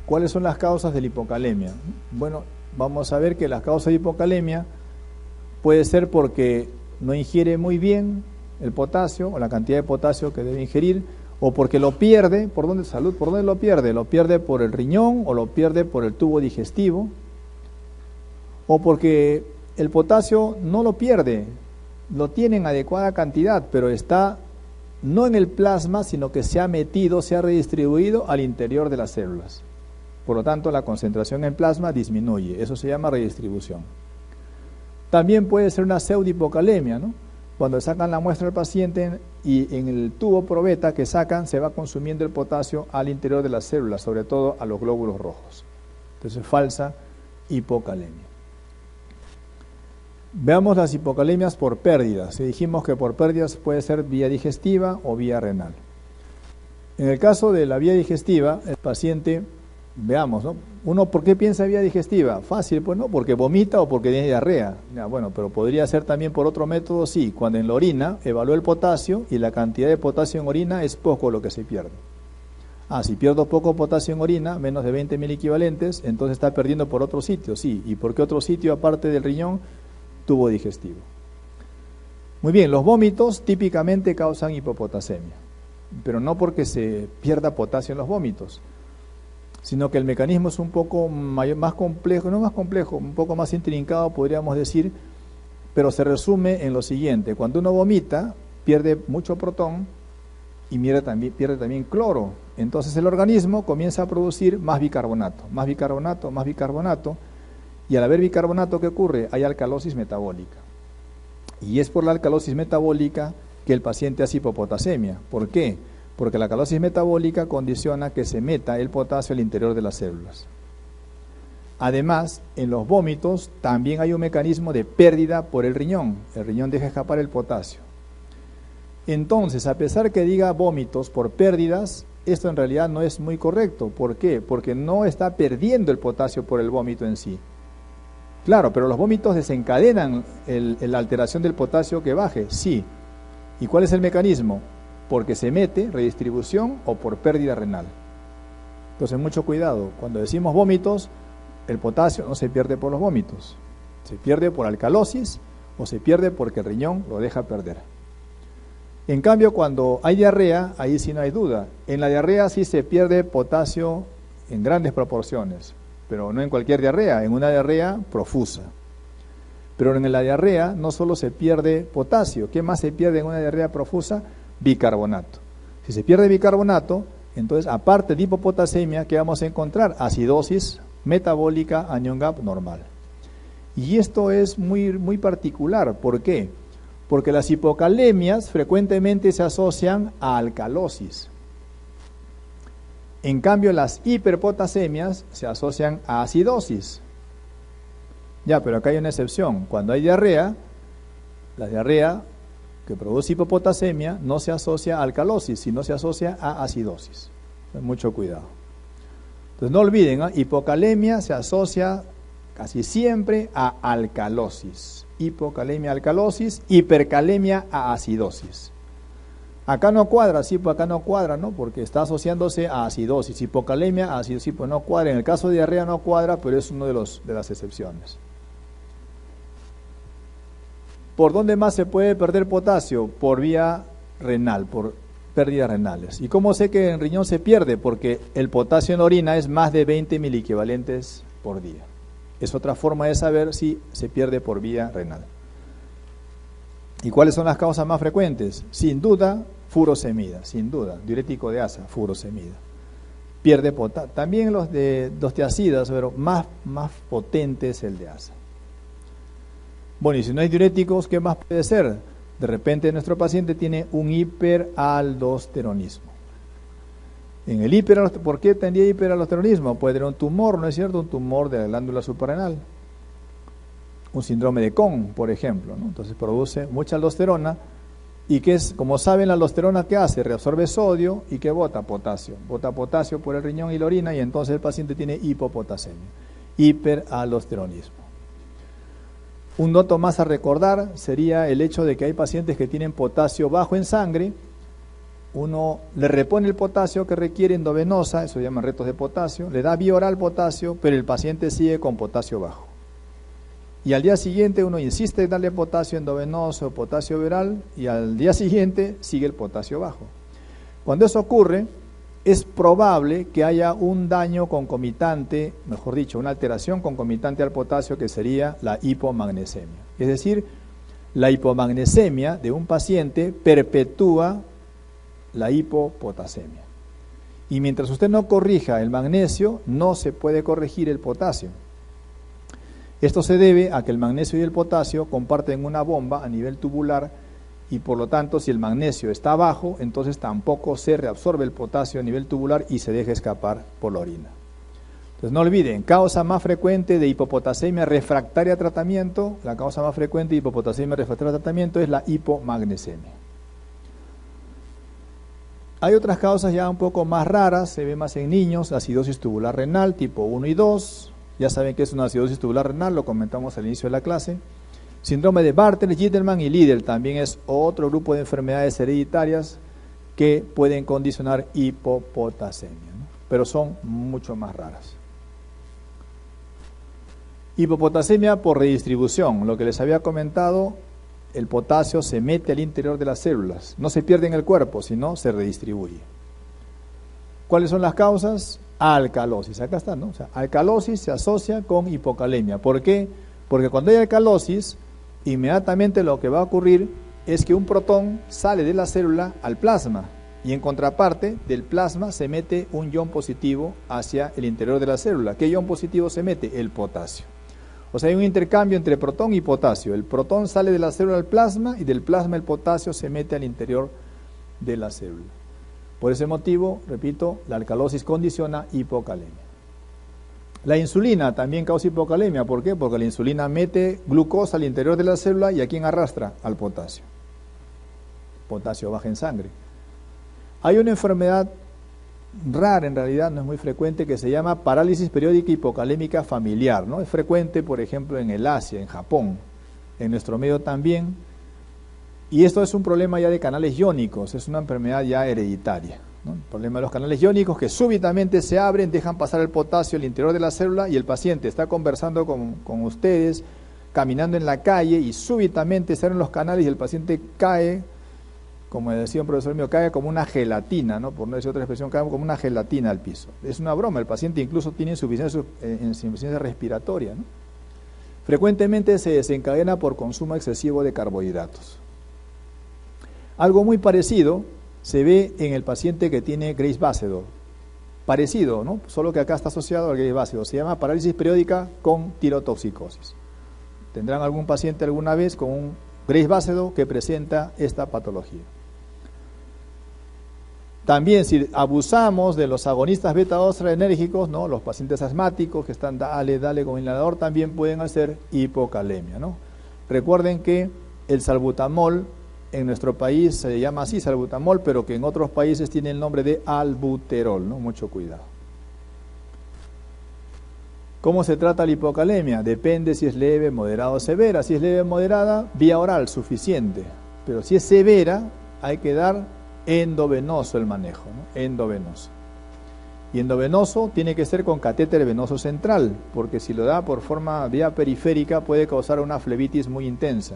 ¿Cuáles son las causas de la hipocalemia? Bueno, vamos a ver que las causas de hipocalemia puede ser porque no ingiere muy bien el potasio o la cantidad de potasio que debe ingerir, o porque lo pierde. ¿Por dónde salud? ¿Por dónde lo pierde? Lo pierde por el riñón o lo pierde por el tubo digestivo, o porque el potasio no lo pierde, lo tiene en adecuada cantidad, pero está no en el plasma, sino que se ha metido, se ha redistribuido al interior de las células. Por lo tanto, la concentración en plasma disminuye. Eso se llama redistribución. También puede ser una pseudohipocalemia, ¿no? Cuando sacan la muestra del paciente y en el tubo probeta que sacan se va consumiendo el potasio al interior de las células, sobre todo a los glóbulos rojos. Entonces, falsa hipocalemia. Veamos las hipocalemias por pérdidas. Si dijimos que por pérdidas puede ser vía digestiva o vía renal. En el caso de la vía digestiva, el paciente, veamos, ¿no? Uno, ¿por qué piensa vía digestiva? Fácil, pues no, porque vomita o porque tiene diarrea. Ya, bueno, pero podría ser también por otro método, sí. Cuando en la orina evalúa el potasio y la cantidad de potasio en orina es poco lo que se pierde. Si pierdo poco potasio en orina, menos de 20 miliquivalentes, entonces está perdiendo por otro sitio, sí. ¿Y por qué otro sitio aparte del riñón? Tubo digestivo. Muy bien, los vómitos típicamente causan hipopotasemia, pero no porque se pierda potasio en los vómitos, sino que el mecanismo es un poco más complejo, no más complejo, un poco más intrincado, podríamos decir, pero se resume en lo siguiente: cuando uno vomita, pierde mucho protón y pierde también cloro. Entonces el organismo comienza a producir más bicarbonato, más bicarbonato, más bicarbonato, y al haber bicarbonato, ¿qué ocurre? Hay alcalosis metabólica. Y es por la alcalosis metabólica que el paciente hace hipopotasemia. ¿Por qué? Porque la alcalosis metabólica condiciona que se meta el potasio al interior de las células. Además, en los vómitos también hay un mecanismo de pérdida por el riñón. El riñón deja escapar el potasio. Entonces, a pesar que diga vómitos por pérdidas, esto en realidad no es muy correcto. ¿Por qué? Porque no está perdiendo el potasio por el vómito en sí. Claro, pero los vómitos desencadenan la alteración del potasio que baje, sí. ¿Y cuál es el mecanismo? Porque se mete, redistribución o por pérdida renal. Entonces, mucho cuidado. Cuando decimos vómitos, el potasio no se pierde por los vómitos. Se pierde por alcalosis o se pierde porque el riñón lo deja perder. En cambio, cuando hay diarrea, ahí sí no hay duda. En la diarrea sí se pierde potasio en grandes proporciones, pero no en cualquier diarrea, en una diarrea profusa. Pero en la diarrea no solo se pierde potasio, ¿qué más se pierde en una diarrea profusa? Bicarbonato. Si se pierde bicarbonato, entonces aparte de hipopotasemia, ¿qué vamos a encontrar? Acidosis metabólica Anion-Gap normal. Y esto es muy particular. ¿Por qué? Porque las hipocalemias frecuentemente se asocian a alcalosis. En cambio, las hiperpotasemias se asocian a acidosis. Ya, pero acá hay una excepción. Cuando hay diarrea, la diarrea que produce hipopotasemia no se asocia a alcalosis, sino se asocia a acidosis. Mucho cuidado. Entonces, no olviden, hipocalemia se asocia casi siempre a alcalosis. Hipocalemia a alcalosis, hipercalemia a acidosis. Acá no cuadra, sí, pues acá no cuadra, ¿no? Porque está asociándose a acidosis, hipocalemia a acidosis, pues no cuadra. En el caso de diarrea no cuadra, pero es uno de las excepciones. ¿Por dónde más se puede perder potasio? Por vía renal, por pérdidas renales. ¿Y cómo sé que en riñón se pierde? Porque el potasio en la orina es más de 20 miliequivalentes por día. Es otra forma de saber si se pierde por vía renal. ¿Y cuáles son las causas más frecuentes? Sin duda, furosemida, sin duda, diurético de asa, furosemida. Pierde potasio. También los tiacidas, pero más potente es el de asa. Bueno, y si no hay diuréticos, ¿qué más puede ser? De repente nuestro paciente tiene un hiperaldosteronismo. ¿Por qué tendría hiperaldosteronismo? Puede tener un tumor, ¿no es cierto? Un tumor de la glándula suprarrenal. Un síndrome de Kohn, por ejemplo, ¿no? Entonces produce mucha aldosterona. ¿Y qué es? Como saben, la aldosterona, ¿qué hace? Reabsorbe sodio y ¿qué bota? Potasio. Bota potasio por el riñón y la orina y entonces el paciente tiene hipopotasemia. Hiperaldosteronismo. Un dato más a recordar sería el hecho de que hay pacientes que tienen potasio bajo en sangre uno le repone el potasio que requiere endovenosa, eso se llaman retos de potasio, le da vía oral potasio, pero el paciente sigue con potasio bajo. Y al día siguiente uno insiste en darle potasio endovenoso, potasio oral, y al día siguiente sigue el potasio bajo. Cuando eso ocurre, es probable que haya un daño concomitante, mejor dicho, una alteración concomitante al potasio, que sería la hipomagnesemia. Es decir, la hipomagnesemia de un paciente perpetúa la hipopotasemia. Y mientras usted no corrija el magnesio, no se puede corregir el potasio. Esto se debe a que el magnesio y el potasio comparten una bomba a nivel tubular, y por lo tanto, si el magnesio está bajo, entonces tampoco se reabsorbe el potasio a nivel tubular y se deja escapar por la orina. Entonces no olviden, causa más frecuente de hipopotasemia refractaria a tratamiento, la causa más frecuente de hipopotasemia refractaria a tratamiento es la hipomagnesemia. Hay otras causas ya un poco más raras, se ve más en niños, acidosis tubular renal tipo 1 y 2, ya saben que es una acidosis tubular renal, lo comentamos al inicio de la clase. Síndrome de Bartter, Gitelman y Liddle también es otro grupo de enfermedades hereditarias que pueden condicionar hipopotasemia, ¿no? Pero son mucho más raras. Hipopotasemia por redistribución, lo que les había comentado, el potasio se mete al interior de las células, no se pierde en el cuerpo, sino se redistribuye. ¿Cuáles son las causas? Alcalosis, acá está, ¿no? O sea, alcalosis se asocia con hipocalemia. ¿Por qué? Porque cuando hay alcalosis, inmediatamente lo que va a ocurrir es que un protón sale de la célula al plasma, y en contraparte del plasma se mete un ion positivo hacia el interior de la célula. ¿Qué ion positivo se mete? El potasio. O sea, hay un intercambio entre protón y potasio. El protón sale de la célula al plasma, y del plasma el potasio se mete al interior de la célula. Por ese motivo, repito, la alcalosis condiciona hipocalemia. La insulina también causa hipocalemia. ¿Por qué? Porque la insulina mete glucosa al interior de la célula, y ¿a quién arrastra? Al potasio. Potasio baja en sangre. Hay una enfermedad rara, en realidad no es muy frecuente, que se llama parálisis periódica hipocalémica familiar, ¿no? Es frecuente, por ejemplo, en el Asia, en Japón, en nuestro medio también. Y esto es un problema ya de canales iónicos, es una enfermedad ya hereditaria, ¿no? El problema de los canales iónicos, que súbitamente se abren, dejan pasar el potasio al interior de la célula, y el paciente está conversando con ustedes, caminando en la calle, y súbitamente se abren los canales y el paciente cae, como decía un profesor mío, cae como una gelatina, ¿no? Por no decir otra expresión, cae como una gelatina al piso. Es una broma, el paciente incluso tiene insuficiencia respiratoria, ¿no? Frecuentemente se desencadena por consumo excesivo de carbohidratos. Algo muy parecido se ve en el paciente que tiene Graves-Basedow. Parecido, ¿no? Solo que acá está asociado al Graves-Basedow. Se llama parálisis periódica con tirotoxicosis. ¿Tendrán algún paciente alguna vez con un Graves-Basedow que presenta esta patología? También, si abusamos de los agonistas beta-2 adrenérgicos, ¿no? Los pacientes asmáticos que están dale con inhalador también pueden hacer hipocalemia, ¿no? Recuerden que el salbutamol en nuestro país se llama así, salbutamol, pero que en otros países tiene el nombre de albuterol, ¿no? Mucho cuidado. ¿Cómo se trata la hipocalemia? Depende si es leve, moderada o severa. Si es leve o moderada, vía oral, suficiente. Pero si es severa, hay que dar endovenoso el manejo, ¿no? Endovenoso. Y endovenoso tiene que ser con catéter venoso central, porque si lo da por forma vía periférica puede causar una flebitis muy intensa.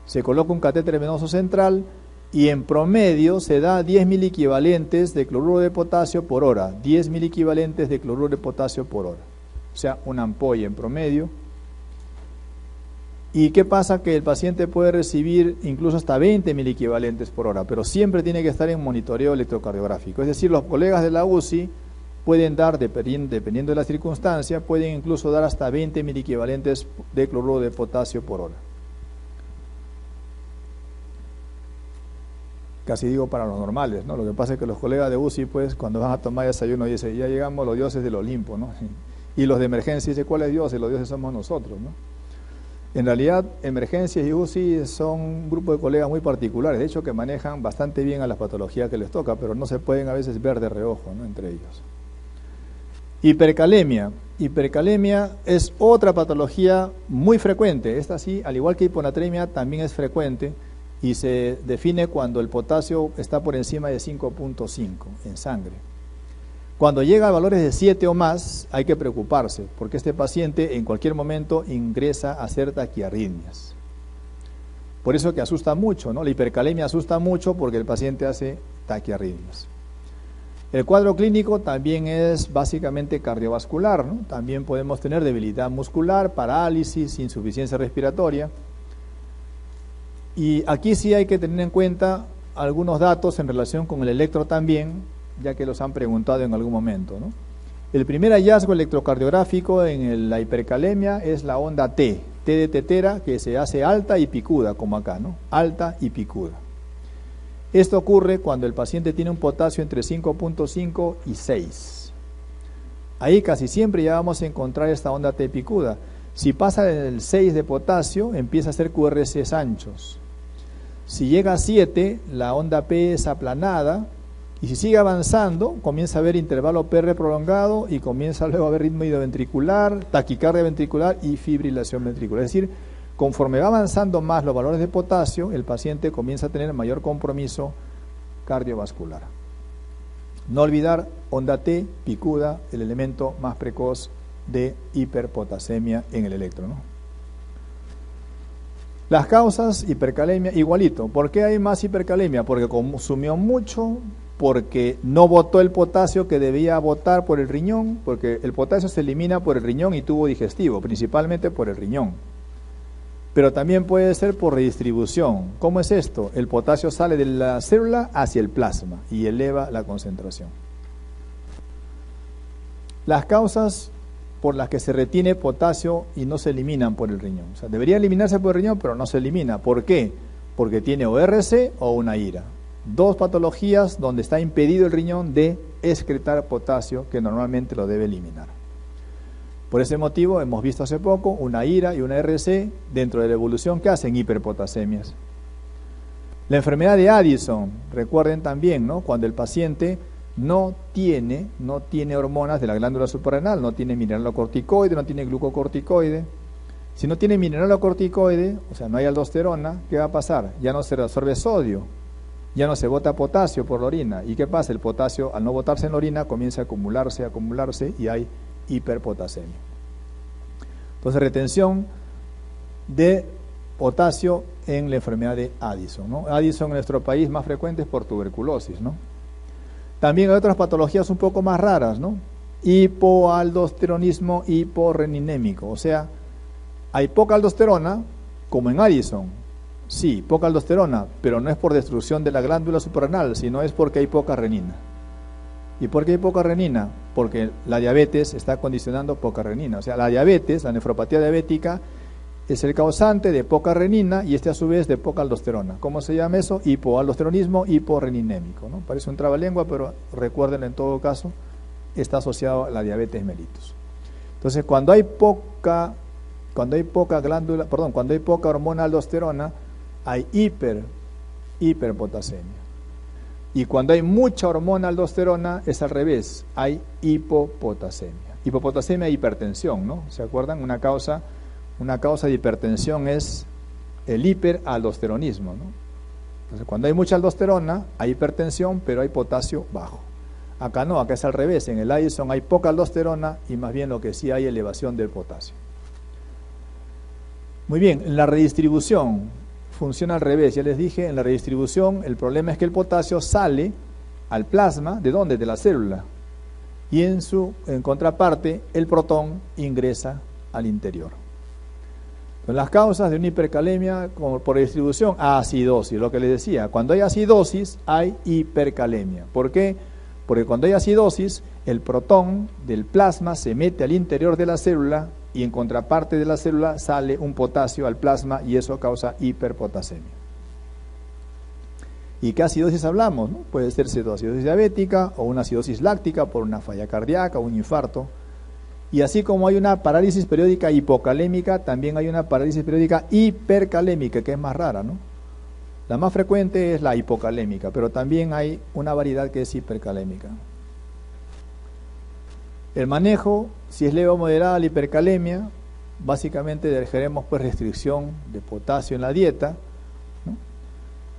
Se coloca un catéter venoso central y en promedio se da 10 miliequivalentes de cloruro de potasio por hora. 10 miliequivalentes de cloruro de potasio por hora. O sea, una ampolla en promedio. ¿Y qué pasa? Que el paciente puede recibir incluso hasta 20 miliequivalentes por hora, pero siempre tiene que estar en monitoreo electrocardiográfico. Es decir, los colegas de la UCI pueden dar, dependiendo de la circunstancia, pueden incluso dar hasta 20 miliequivalentes de cloruro de potasio por hora. Casi digo para los normales, ¿no? Lo que pasa es que los colegas de UCI, pues, cuando van a tomar desayuno, dicen, ya llegamos los dioses del Olimpo, ¿no? Y los de emergencia dicen, ¿cuáles dioses? Los dioses somos nosotros, ¿no? En realidad, emergencias y UCI son un grupo de colegas muy particulares, de hecho que manejan bastante bien a las patologías que les toca, pero no se pueden a veces ver de reojo, ¿no? Entre ellos. Hipercalemia. Hipercalemia es otra patología muy frecuente. Esta sí, al igual que hiponatremia, también es frecuente. y se define cuando el potasio está por encima de 5.5 en sangre. Cuando llega a valores de 7 o más, hay que preocuparse, porque este paciente en cualquier momento ingresa a hacer taquiarritmias. Por eso que asusta mucho, ¿no? La hipercalemia asusta mucho porque el paciente hace taquiarritmias. El cuadro clínico también es básicamente cardiovascular, ¿no? También podemos tener debilidad muscular, parálisis, insuficiencia respiratoria. Y aquí sí hay que tener en cuenta algunos datos en relación con el electro también, ya que los han preguntado en algún momento, ¿no? El primer hallazgo electrocardiográfico en la hipercalemia es la onda T de tetera, que se hace alta y picuda, como acá, ¿no? Alta y picuda. Esto ocurre cuando el paciente tiene un potasio entre 5.5 y 6. Ahí casi siempre ya vamos a encontrar esta onda T picuda. Si pasa del 6 de potasio, empieza a hacer QRCs anchos. Si llega a 7, la onda P es aplanada, y si sigue avanzando, comienza a haber intervalo PR prolongado y comienza luego a haber ritmo ventricular, taquicardia ventricular y fibrilación ventricular. Es decir, conforme va avanzando más los valores de potasio, el paciente comienza a tener mayor compromiso cardiovascular. No olvidar onda T picuda, el elemento más precoz de hiperpotasemia en el electro, ¿no? Las causas, hipercalemia, igualito. ¿Por qué hay más hipercalemia? Porque consumió mucho, porque no botó el potasio que debía botar por el riñón, porque el potasio se elimina por el riñón y tubo digestivo, principalmente por el riñón. Pero también puede ser por redistribución. ¿Cómo es esto? El potasio sale de la célula hacia el plasma y eleva la concentración. Las causas por las que se retiene potasio y no se eliminan por el riñón. O sea, debería eliminarse por el riñón, pero no se elimina. ¿Por qué? Porque tiene o RC o una IRA. Dos patologías donde está impedido el riñón de excretar potasio, que normalmente lo debe eliminar. Por ese motivo hemos visto hace poco una IRA y una RC dentro de la evolución que hacen hiperpotasemias. La enfermedad de Addison, recuerden también, ¿no? Cuando el paciente no tiene hormonas de la glándula suprarrenal, no tiene mineralocorticoide, no tiene glucocorticoide. Si no tiene mineralocorticoide, o sea, no hay aldosterona, ¿qué va a pasar? Ya no se reabsorbe sodio, ya no se bota potasio por la orina. ¿Y qué pasa? El potasio, al no botarse en la orina, comienza a acumularse y hay hiperpotasemia. Entonces, retención de potasio en la enfermedad de Addison, ¿no? Addison en nuestro país más frecuente es por tuberculosis, ¿no? También hay otras patologías un poco más raras, ¿no? Hipoaldosteronismo hiporreninémico, o sea, hay poca aldosterona, como en Addison. Sí, poca aldosterona, pero no es por destrucción de la glándula suprarrenal, sino es porque hay poca renina. ¿Y por qué hay poca renina? Porque la diabetes está condicionando poca renina. O sea, la diabetes, la nefropatía diabética, es el causante de poca renina y a su vez de poca aldosterona. ¿Cómo se llama eso? Hipoaldosteronismo hiporreninémico, ¿no? Parece un trabalengua, pero recuerden, en todo caso, está asociado a la diabetes mellitus. Entonces, cuando hay poca hormona aldosterona, hay hiperpotasemia. Y cuando hay mucha hormona aldosterona, es al revés, hay hipopotasemia. Hipopotasemia e hipertensión, ¿no? ¿Se acuerdan? Una causa de hipertensión es el hiperaldosteronismo, ¿no? Entonces, cuando hay mucha aldosterona, hay hipertensión, pero hay potasio bajo. Acá no, acá es al revés. En el Addison hay poca aldosterona y más bien lo que sí hay elevación del potasio. Muy bien, en la redistribución funciona al revés. Ya les dije, en la redistribución el problema es que el potasio sale al plasma, ¿de dónde? De la célula. Y en contraparte, el protón ingresa al interior. Entonces, las causas de una hipercalemia por distribución, acidosis, lo que les decía. Cuando hay acidosis, hay hipercalemia. ¿Por qué? Porque cuando hay acidosis, el protón del plasma se mete al interior de la célula y en contraparte de la célula sale un potasio al plasma y eso causa hiperpotasemia. ¿Y qué acidosis hablamos? ¿No? Puede ser acidosis diabética o una acidosis láctica por una falla cardíaca o un infarto. Y así como hay una parálisis periódica hipocalémica, también hay una parálisis periódica hipercalémica, que es más rara, ¿no? La más frecuente es la hipocalémica, pero también hay una variedad que es hipercalémica. El manejo, si es leve o moderada la hipercalemia, básicamente dejaremos pues restricción de potasio en la dieta, ¿no?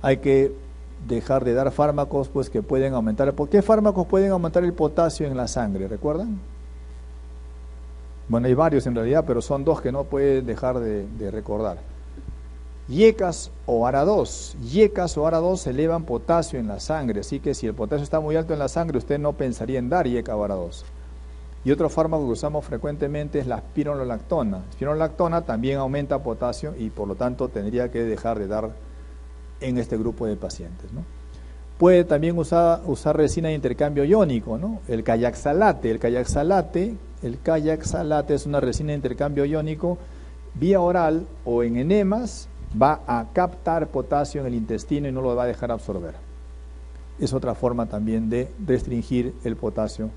Hay que dejar de dar fármacos pues que pueden aumentar. ¿Por qué fármacos pueden aumentar el potasio en la sangre? ¿Recuerdan? Bueno, hay varios en realidad, pero son dos que no pueden dejar de recordar. IECAS o ARA2. IECAS o ARA2 elevan potasio en la sangre, así que si el potasio está muy alto en la sangre, usted no pensaría en dar IECA o ARA2. Y otro fármaco que usamos frecuentemente es la espironolactona. La espironolactona también aumenta potasio y por lo tanto tendría que dejar de dar en este grupo de pacientes, ¿no? Puede también usar resina de intercambio iónico, ¿no? El callaxalate es una resina de intercambio iónico vía oral o en enemas, va a captar potasio en el intestino y no lo va a dejar absorber. Es otra forma también de restringir el potasio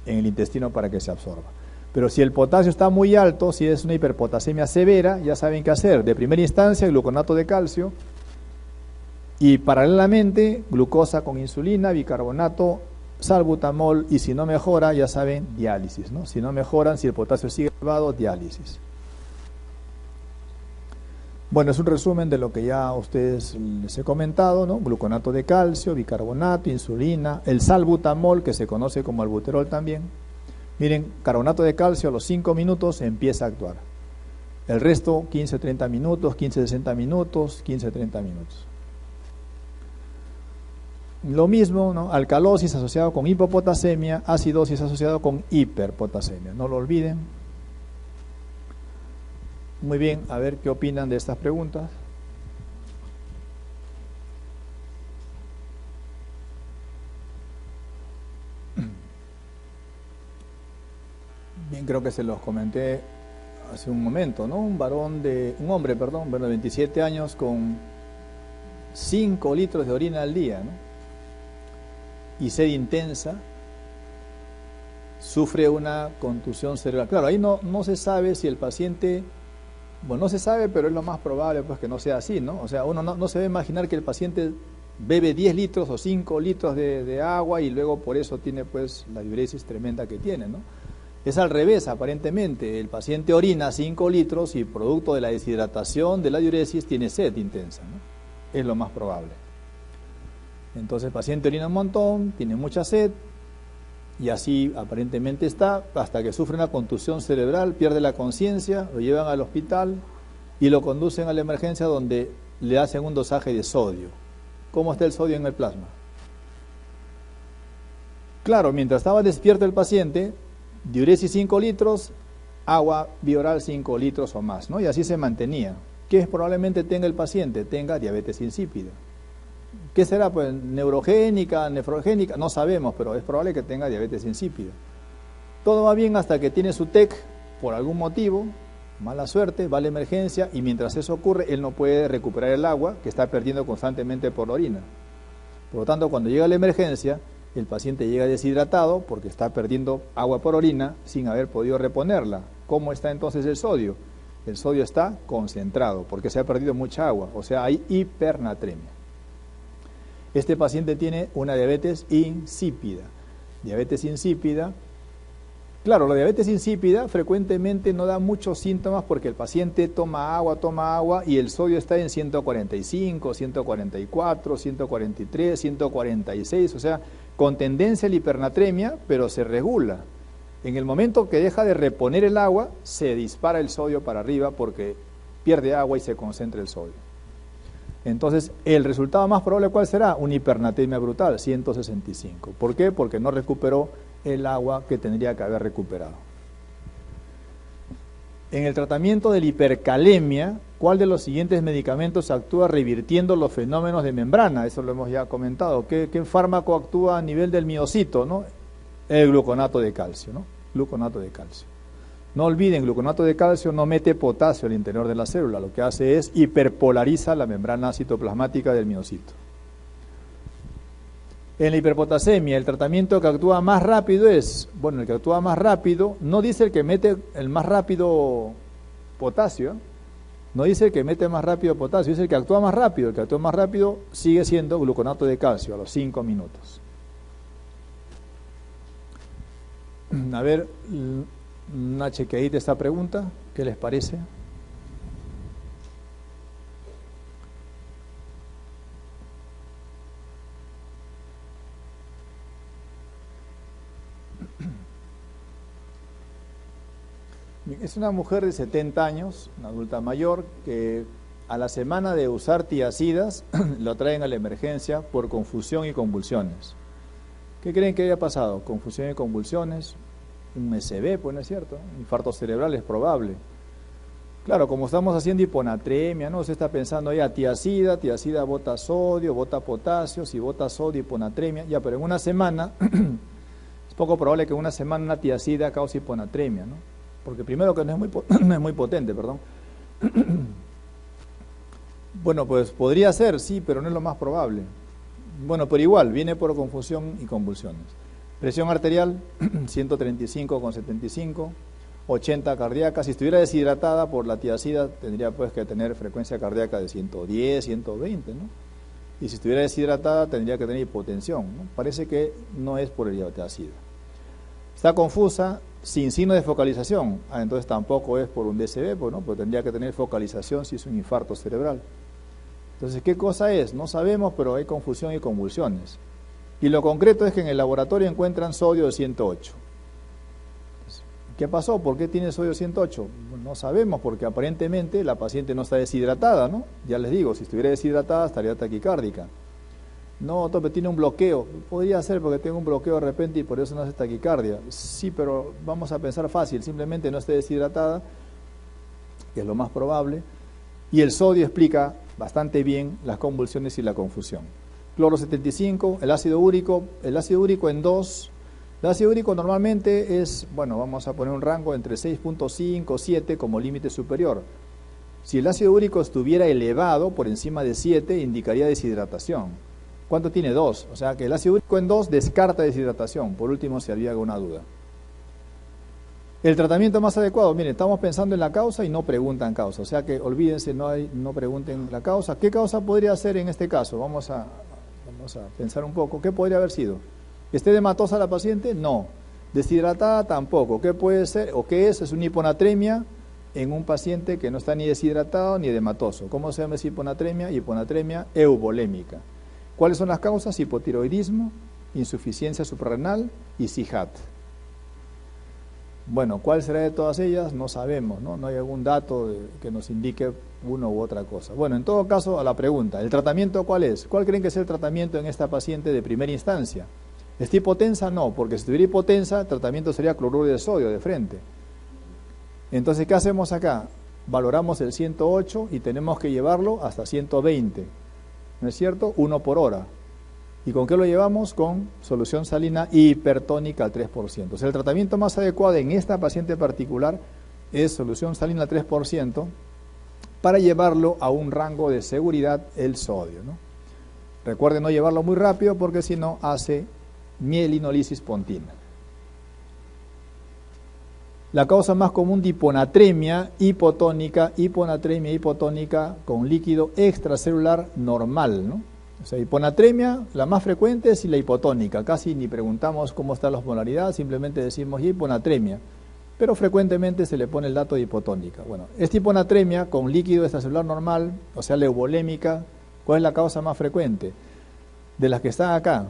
en el intestino para que se absorba. Pero si el potasio está muy alto, si es una hiperpotasemia severa, ya saben qué hacer. De primera instancia, gluconato de calcio y paralelamente glucosa con insulina, bicarbonato, salbutamol y si no mejora, ya saben, diálisis, ¿no? Si no mejoran, si el potasio sigue elevado, diálisis. Bueno, es un resumen de lo que ya a ustedes les he comentado, ¿no? Gluconato de calcio, bicarbonato, insulina, el salbutamol, que se conoce como albuterol también. Miren, carbonato de calcio a los 5 minutos empieza a actuar. El resto 15-30 minutos, 15-60 minutos, 15-30 minutos. Lo mismo, ¿no? Alcalosis asociado con hipopotasemia, acidosis asociado con hiperpotasemia. No lo olviden. Muy bien, a ver qué opinan de estas preguntas. Bien, creo que se los comenté hace un momento, ¿no? Un hombre, de 27 años con 5 litros de orina al día, ¿no? Y sed intensa, sufre una contusión cerebral. Claro, ahí no se sabe si el paciente, bueno, no se sabe, pero es lo más probable pues que no sea así, ¿no? O sea, uno no se debe imaginar que el paciente bebe 10 litros o 5 litros de agua y luego por eso tiene pues la diuresis tremenda que tiene, ¿no? Es al revés, aparentemente. El paciente orina 5 litros y producto de la deshidratación de la diuresis tiene sed intensa, ¿no? Es lo más probable. Entonces el paciente orina un montón, tiene mucha sed y así aparentemente está hasta que sufre una contusión cerebral, pierde la conciencia, lo llevan al hospital y lo conducen a la emergencia donde le hacen un dosaje de sodio. ¿Cómo está el sodio en el plasma? Claro, mientras estaba despierto el paciente, diuresis 5 litros, agua bioral 5 litros o más, ¿no? Y así se mantenía. ¿Qué probablemente tenga el paciente? Tenga diabetes insípida. ¿Qué será? Pues neurogénica, nefrogénica, no sabemos, pero es probable que tenga diabetes insípida. Todo va bien hasta que tiene su TEC por algún motivo, mala suerte, va a la emergencia y mientras eso ocurre, él no puede recuperar el agua que está perdiendo constantemente por la orina. Por lo tanto, cuando llega a la emergencia, el paciente llega deshidratado porque está perdiendo agua por orina sin haber podido reponerla. ¿Cómo está entonces el sodio? El sodio está concentrado porque se ha perdido mucha agua, o sea, hay hipernatremia. Este paciente tiene una diabetes insípida. Diabetes insípida. Claro, la diabetes insípida frecuentemente no da muchos síntomas porque el paciente toma agua y el sodio está en 145, 144, 143, 146, o sea, con tendencia a la hipernatremia, pero se regula. En el momento que deja de reponer el agua, se dispara el sodio para arriba porque pierde agua y se concentra el sodio. Entonces, el resultado más probable, ¿cuál será? Una hipernatremia brutal, 165. ¿Por qué? Porque no recuperó el agua que tendría que haber recuperado. En el tratamiento de la hipercalemia, ¿cuál de los siguientes medicamentos actúa revirtiendo los fenómenos de membrana? Eso lo hemos ya comentado. ¿Qué fármaco actúa a nivel del miocito, ¿no? El gluconato de calcio, ¿no? Gluconato de calcio. No olviden, gluconato de calcio no mete potasio al interior de la célula, lo que hace es hiperpolariza la membrana citoplasmática del miocito. En la hiperpotasemia, el tratamiento que actúa más rápido es, bueno, el que actúa más rápido, no dice el que mete el más rápido potasio, no dice el que mete más rápido potasio, dice el que actúa más rápido. El que actúa más rápido sigue siendo gluconato de calcio a los 5 minutos. A ver, una chequeadita esta pregunta, ¿qué les parece? Es una mujer de 70 años, una adulta mayor, que a la semana de usar tiazidas lo traen a la emergencia por confusión y convulsiones. ¿Qué creen que haya pasado? Confusión y convulsiones, un SB, pues no es cierto, un infarto cerebral es probable. Claro, como estamos haciendo hiponatremia, ¿no? Se está pensando ya tiazida bota sodio, bota potasio, si bota sodio, hiponatremia, ya, pero en una semana, es poco probable que en una semana una tiazida cause hiponatremia, ¿no? Porque primero que no es muy potente, perdón. Bueno, pues podría ser, sí, pero no es lo más probable. Bueno, pero igual, viene por confusión y convulsiones. Presión arterial, 135/75, 80 cardíaca. Si estuviera deshidratada por la tiazida, tendría pues que tener frecuencia cardíaca de 110, 120, ¿no? Y si estuviera deshidratada, tendría que tener hipotensión, ¿no? Parece que no es por el tiazida. Está confusa, sin signo de focalización. Entonces tampoco es por un DCB, pues, ¿no? Pues tendría que tener focalización si es un infarto cerebral. Entonces, ¿qué cosa es? No sabemos, pero hay confusión y convulsiones. Y lo concreto es que en el laboratorio encuentran sodio de 108. ¿Qué pasó? ¿Por qué tiene sodio 108? No sabemos, porque aparentemente la paciente no está deshidratada, ¿no? Ya les digo, si estuviera deshidratada estaría taquicárdica. No, tope, tiene un bloqueo. Podría ser porque tengo un bloqueo de repente y por eso no hace taquicardia. Sí, pero vamos a pensar fácil, simplemente no esté deshidratada, que es lo más probable, y el sodio explica bastante bien las convulsiones y la confusión. Cloro 75, el ácido úrico en 2. El ácido úrico normalmente es, bueno, vamos a poner un rango entre 6.5 y 7 como límite superior. Si el ácido úrico estuviera elevado por encima de 7, indicaría deshidratación. ¿Cuánto tiene? 2. O sea que el ácido úrico en 2 descarta deshidratación. Por último, si había alguna duda. El tratamiento más adecuado, miren, estamos pensando en la causa y no preguntan causa. O sea que olvídense, no pregunten la causa. ¿Qué causa podría ser en este caso? Vamos a pensar un poco. ¿Qué podría haber sido? ¿Esté edematosa la paciente? No. Deshidratada tampoco. ¿Qué puede ser? ¿O qué es? Es una hiponatremia en un paciente que no está ni deshidratado ni edematoso. ¿Cómo se llama esa hiponatremia? Hiponatremia eubolémica. ¿Cuáles son las causas? Hipotiroidismo, insuficiencia suprarrenal y CIJAT. Bueno, ¿cuál será de todas ellas? No sabemos, ¿no? No hay algún dato que nos indique una u otra cosa. Bueno, en todo caso, a la pregunta, ¿el tratamiento cuál es? ¿Cuál creen que es el tratamiento en esta paciente de primera instancia? ¿Está hipotensa? No, porque si estuviera hipotensa, el tratamiento sería cloruro de sodio de frente. Entonces, ¿qué hacemos acá? Valoramos el 108 y tenemos que llevarlo hasta 120. ¿No es cierto? 1 por hora. ¿Y con qué lo llevamos? Con solución salina hipertónica al 3%. O sea, el tratamiento más adecuado en esta paciente particular es solución salina al 3% para llevarlo a un rango de seguridad el sodio, ¿no? Recuerden no llevarlo muy rápido porque si no hace mielinolisis pontina. La causa más común de hiponatremia hipotónica con líquido extracelular normal, ¿no? O sea, hiponatremia, la más frecuente es la hipotónica. Casi ni preguntamos cómo está la osmolaridad, simplemente decimos hiponatremia. Pero frecuentemente se le pone el dato de hipotónica. Bueno, esta hiponatremia con líquido extracelular normal, o sea, la eubolémica, ¿cuál es la causa más frecuente? De las que están acá.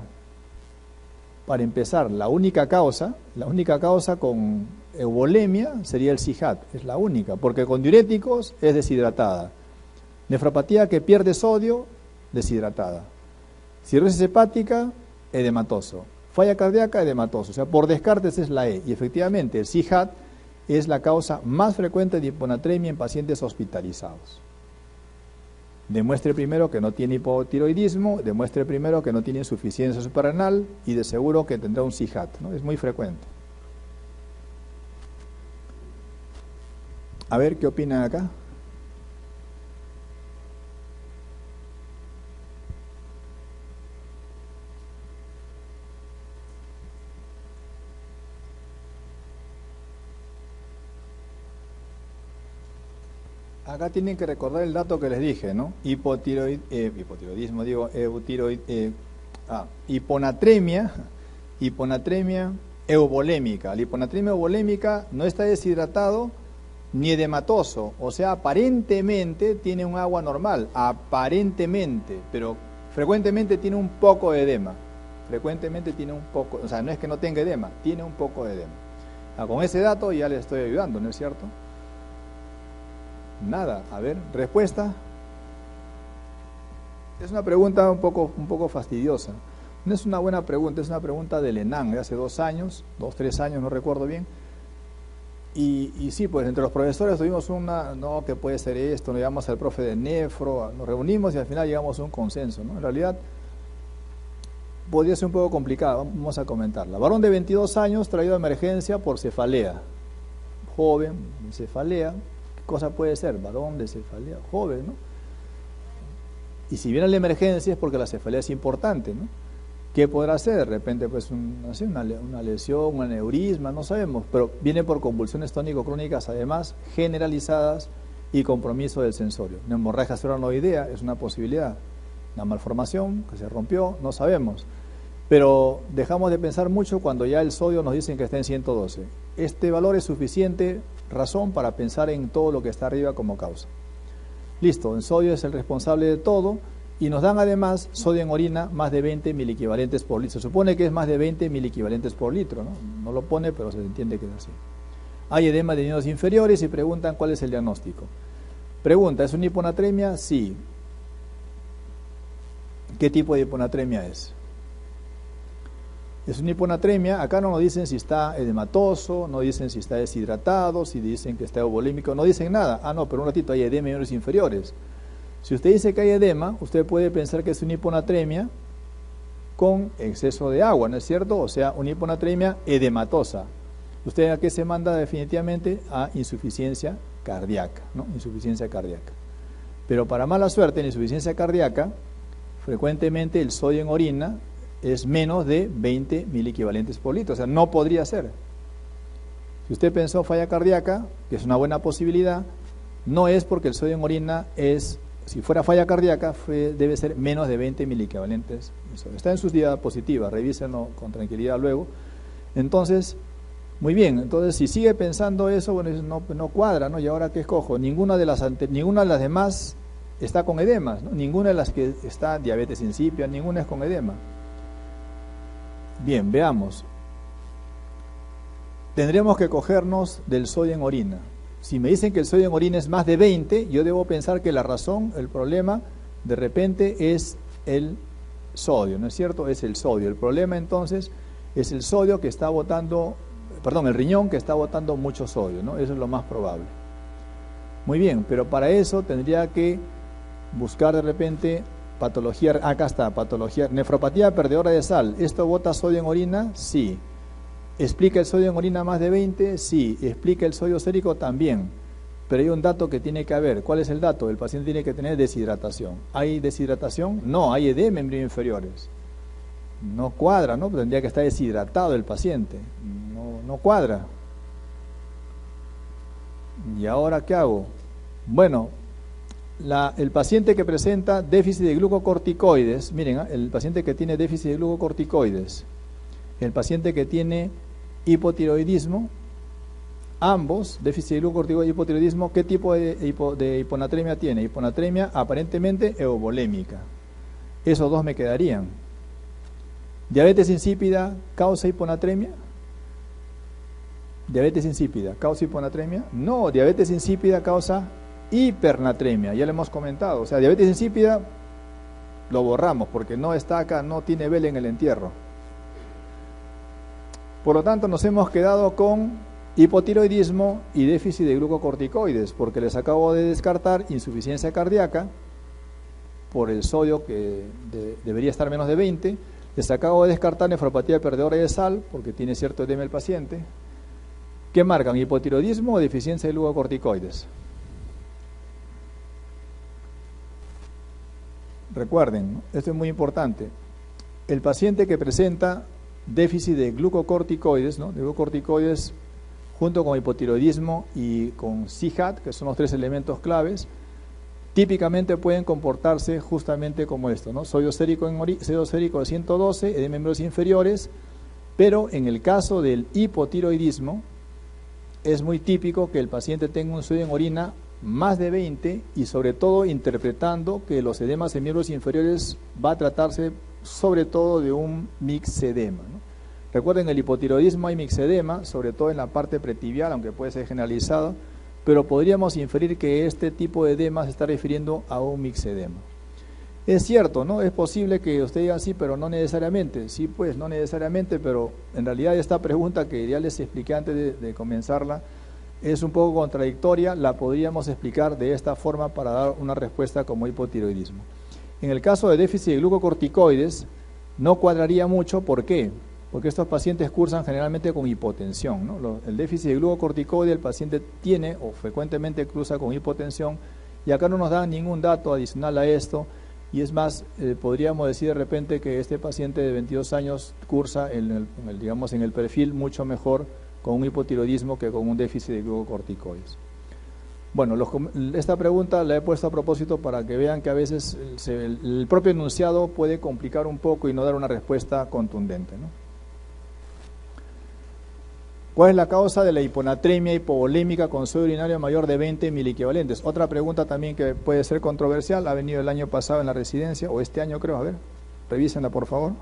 Para empezar, la única causa con eubolemia sería el CIJAT, es la única, porque con diuréticos es deshidratada. Nefropatía que pierde sodio, deshidratada. Cirrosis hepática, edematoso. Falla cardíaca, edematoso. O sea, por descartes es la E. Y efectivamente, el CIJAT es la causa más frecuente de hiponatremia en pacientes hospitalizados. Demuestre primero que no tiene hipotiroidismo, demuestre primero que no tiene insuficiencia suprarrenal y de seguro que tendrá un CIJAT, ¿no? Es muy frecuente. A ver, ¿qué opinan acá? Acá tienen que recordar el dato que les dije, ¿no? Hiponatremia eubolémica. La hiponatremia eubolémica no está deshidratado ni edematoso, o sea, aparentemente tiene un agua normal, aparentemente, pero frecuentemente tiene un poco de edema. Frecuentemente tiene un poco, o sea, no es que no tenga edema, tiene un poco de edema. Con ese dato ya le estoy ayudando, ¿no es cierto? Nada. A ver, respuesta. Es una pregunta un poco fastidiosa. No es una buena pregunta, es una pregunta del ENAM de hace 2 años, 3 años, no recuerdo bien. Y sí, pues entre los profesores tuvimos no, que puede ser esto, nos llamamos al profe de nefro, nos reunimos y al final llegamos a un consenso, ¿no? En realidad podría ser un poco complicado, vamos a comentarla. Varón de 22 años traído a emergencia por cefalea. Joven, cefalea, ¿qué cosa puede ser? Varón de cefalea, joven, ¿no? Y si viene la emergencia es porque la cefalea es importante, ¿no? ¿Qué podrá ser? De repente, pues, una lesión, un aneurisma, no sabemos, pero viene por convulsiones tónico-crónicas, además, generalizadas y compromiso del sensorio. Una hemorragia cerebronoidea es una posibilidad. Una malformación que se rompió, no sabemos. Pero dejamos de pensar mucho cuando ya el sodio nos dicen que está en 112. Este valor es suficiente razón para pensar en todo lo que está arriba como causa. Listo, el sodio es el responsable de todo. Y nos dan además sodio en orina más de 20 miliequivalentes por litro. Se supone que es más de 20 miliequivalentes por litro, ¿no? No lo pone, pero se entiende que es así. Hay edema de miembros inferiores y preguntan cuál es el diagnóstico. Pregunta, ¿es una hiponatremia? Sí. ¿Qué tipo de hiponatremia es? Es una hiponatremia, acá no nos dicen si está edematoso, no dicen si está deshidratado, si dicen que está eubolémico, no dicen nada. Ah, no, pero un ratito, hay edema de miembros inferiores. Si usted dice que hay edema, usted puede pensar que es una hiponatremia con exceso de agua, ¿no es cierto? O sea, una hiponatremia edematosa. ¿Usted a qué se manda definitivamente? A insuficiencia cardíaca, ¿no? Insuficiencia cardíaca. Pero para mala suerte, en insuficiencia cardíaca, frecuentemente el sodio en orina es menos de 20 miliequivalentes por litro, o sea, no podría ser. Si usted pensó falla cardíaca, que es una buena posibilidad, no es porque el sodio en orina es... Si fuera falla cardíaca, debe ser menos de 20 miliequivalentes. Está en sus diapositivas, revísenlo con tranquilidad luego. Entonces, muy bien, entonces si sigue pensando eso, bueno, no cuadra, ¿no? ¿Y ahora qué escojo? Ninguna de las demás está con edemas, ¿no? Ninguna de las que está diabetes insípida, ninguna es con edema. Bien, veamos. Tendremos que cogernos del sodio en orina. Si me dicen que el sodio en orina es más de 20, yo debo pensar que la razón, el problema, de repente es el sodio, ¿no es cierto? Es el sodio. El problema entonces es el sodio que está botando, el riñón que está botando mucho sodio, ¿no? Eso es lo más probable. Muy bien, pero para eso tendría que buscar de repente patología, acá está, patología, nefropatía perdedora de sal. ¿Esto bota sodio en orina? Sí. ¿Explica el sodio en orina más de 20? Sí. ¿Explica el sodio sérico? También. Pero hay un dato que tiene que haber. ¿Cuál es el dato? El paciente tiene que tener deshidratación. ¿Hay deshidratación? No, hay edema en miembros inferiores. No cuadra, ¿no? Tendría que estar deshidratado el paciente. No cuadra. ¿Y ahora qué hago? Bueno, el paciente que presenta déficit de glucocorticoides, miren, el paciente que tiene déficit de glucocorticoides, el paciente que tiene hipotiroidismo, ambos, déficit de glucocorticoides y hipotiroidismo, ¿qué tipo de hiponatremia tiene? Hiponatremia aparentemente eubolémica. Esos dos me quedarían. ¿Diabetes insípida causa hiponatremia? ¿Diabetes insípida causa hiponatremia? No, diabetes insípida causa hipernatremia, ya lo hemos comentado. O sea, diabetes insípida lo borramos porque no está acá, no tiene vela en el entierro. Por lo tanto, nos hemos quedado con hipotiroidismo y déficit de glucocorticoides, porque les acabo de descartar insuficiencia cardíaca por el sodio que debería estar menos de 20. Les acabo de descartar nefropatía perdedora de sal, porque tiene cierto edema el paciente. ¿Qué marcan? ¿Hipotiroidismo o deficiencia de glucocorticoides? Recuerden, ¿no? Esto es muy importante. El paciente que presenta déficit de glucocorticoides, ¿no? De glucocorticoides junto con hipotiroidismo y con CIHAT, que son los 3 elementos claves, típicamente pueden comportarse justamente como esto, ¿no? Sodio sérico de 112, edema en miembros inferiores, pero en el caso del hipotiroidismo es muy típico que el paciente tenga un sodio en orina más de 20 y sobre todo interpretando que los edemas en miembros inferiores va a tratarse sobre todo de un mixedema, ¿no? Recuerden, el hipotiroidismo hay mixedema, sobre todo en la parte pretibial, aunque puede ser generalizado, pero podríamos inferir que este tipo de edema se está refiriendo a un mixedema. Es cierto, ¿no? Es posible que usted diga sí, pero no necesariamente. Sí, pues, no necesariamente, pero en realidad esta pregunta que ya les expliqué antes de comenzarla es un poco contradictoria, la podríamos explicar de esta forma para dar una respuesta como hipotiroidismo. En el caso de déficit de glucocorticoides, no cuadraría mucho, ¿por qué? Porque estos pacientes cursan generalmente con hipotensión, ¿no? El déficit de glucocorticoide el paciente tiene o frecuentemente cursa con hipotensión, y acá no nos dan ningún dato adicional a esto. Y es más, podríamos decir de repente que este paciente de 22 años cursa digamos, en el perfil mucho mejor con un hipotiroidismo que con un déficit de glucocorticoides. Bueno, esta pregunta la he puesto a propósito para que vean que a veces el propio enunciado puede complicar un poco y no dar una respuesta contundente, ¿no? ¿Cuál es la causa de la hiponatremia hipovolémica con sodio urinario mayor de 20 miliequivalentes? Otra pregunta también que puede ser controversial, ha venido el año pasado en la residencia, o este año creo, a ver, revísenla por favor.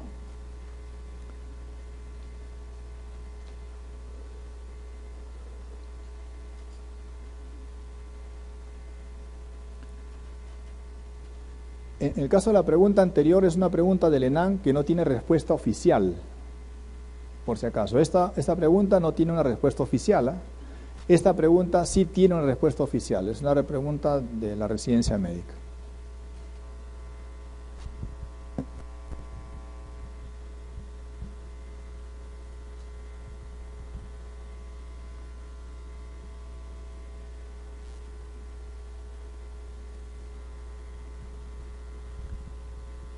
En el caso de la pregunta anterior es una pregunta del ENAM que no tiene respuesta oficial. Por si acaso, esta pregunta no tiene una respuesta oficial, ¿eh? Esta pregunta sí tiene una respuesta oficial, es una pregunta de la residencia médica.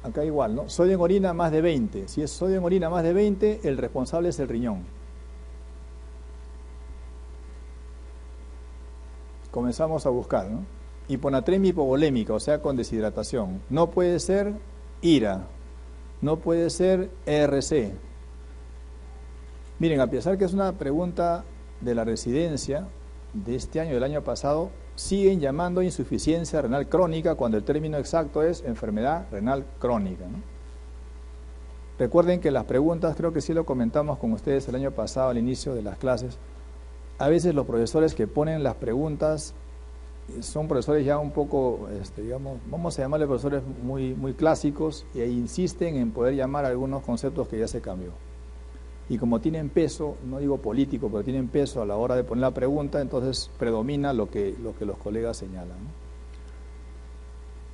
Acá igual, ¿no? Sodio en orina más de 20. Si es sodio en orina más de 20, el responsable es el riñón. Comenzamos a buscar, ¿no? Hiponatremia hipovolémica, o sea, con deshidratación. No puede ser IRA, no puede ser ERC. Miren, a pesar que es una pregunta de la residencia de este año y del año pasado, siguen llamando insuficiencia renal crónica cuando el término exacto es enfermedad renal crónica, ¿no? Recuerden que las preguntas, creo que sí lo comentamos con ustedes el año pasado al inicio de las clases, a veces los profesores que ponen las preguntas son profesores ya un poco, digamos, vamos a llamarle profesores muy clásicos, e insisten en poder llamar algunos conceptos que ya se cambió. Y como tienen peso, no digo político, pero tienen peso a la hora de poner la pregunta, entonces predomina lo que los colegas señalan, ¿no?